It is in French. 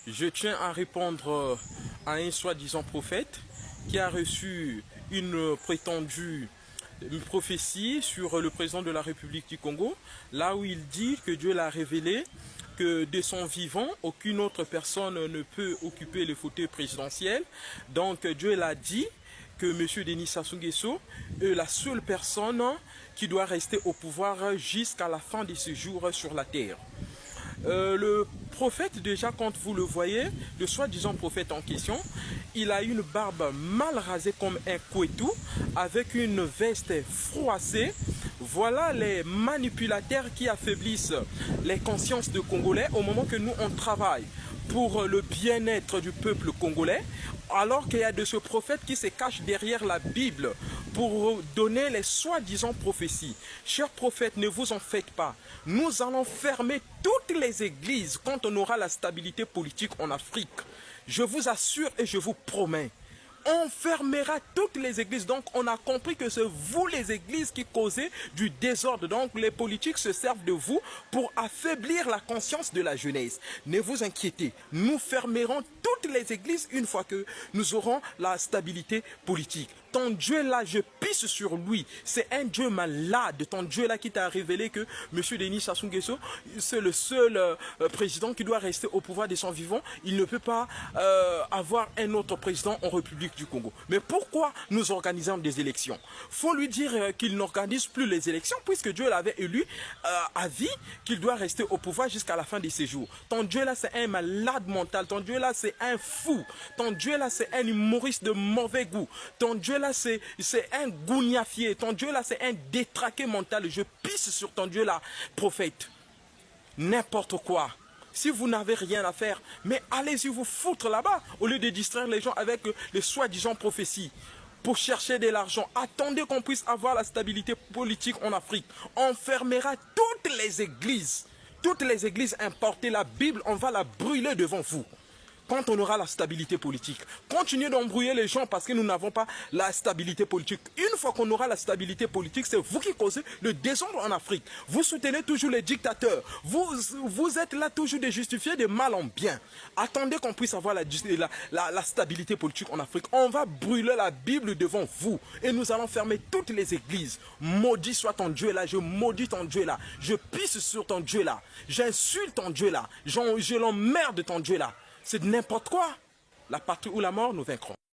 Je tiens à répondre à un soi-disant prophète qui a reçu une prétendue prophétie sur le président de la République du Congo, là où il dit que Dieu l'a révélé que de son vivant, aucune autre personne ne peut occuper le fauteuil présidentiel. Donc Dieu l'a dit que M. Denis Sassou Nguesso est la seule personne qui doit rester au pouvoir jusqu'à la fin de ses jours sur la terre. Le prophète, déjà, quand vous le voyez, le soi-disant prophète en question, il a une barbe mal rasée comme un couetou, avec une veste froissée. Voilà les manipulateurs qui affaiblissent les consciences de Congolais au moment que nous, on travaille pour le bien-être du peuple congolais, alors qu'il y a de ce prophète qui se cache derrière la Bible pour donner les soi-disant prophéties. Chers prophètes, ne vous en faites pas. Nous allons fermer toutes les églises quand on aura la stabilité politique en Afrique. Je vous assure et je vous promets. On fermera toutes les églises. Donc on a compris que c'est vous les églises qui causez du désordre. Donc les politiques se servent de vous pour affaiblir la conscience de la jeunesse. Ne vous inquiétez, nous fermerons toutes les églises une fois que nous aurons la stabilité politique. Ton Dieu là, je pisse sur lui. C'est un Dieu malade. Ton Dieu là qui t'a révélé que M. Denis Sassou Nguesso, c'est le seul président qui doit rester au pouvoir de son vivant. Il ne peut pas avoir un autre président en République du Congo. Mais pourquoi nous organisons des élections? Faut lui dire qu'il n'organise plus les élections puisque Dieu l'avait élu à vie, qu'il doit rester au pouvoir jusqu'à la fin de ses jours. Ton Dieu là, c'est un malade mental. Ton Dieu là, c'est un fou. Ton Dieu là, c'est un humoriste de mauvais goût. Ton Dieu là, c'est un gougnafier. Ton Dieu là, c'est un détraqué mental. Je pisse sur ton Dieu là, prophète. N'importe quoi. Si vous n'avez rien à faire, mais allez-y vous foutre là-bas, au lieu de distraire les gens avec les soi-disant prophéties. Pour chercher de l'argent, attendez qu'on puisse avoir la stabilité politique en Afrique. On fermera toutes les églises. Toutes les églises importées, la Bible, on va la brûler devant vous. Quand on aura la stabilité politique, continuez d'embrouiller les gens parce que nous n'avons pas la stabilité politique. Une fois qu'on aura la stabilité politique, c'est vous qui causez le désordre en Afrique. Vous soutenez toujours les dictateurs. Vous êtes là toujours de justifier de mal en bien. Attendez qu'on puisse avoir la stabilité politique en Afrique. On va brûler la Bible devant vous et nous allons fermer toutes les églises. Maudit soit ton Dieu là, je maudis ton Dieu là. Je pisse sur ton Dieu là. J'insulte ton Dieu là. Je l'emmerde ton Dieu là. C'est n'importe quoi. La patrie ou la mort, nous vaincrons.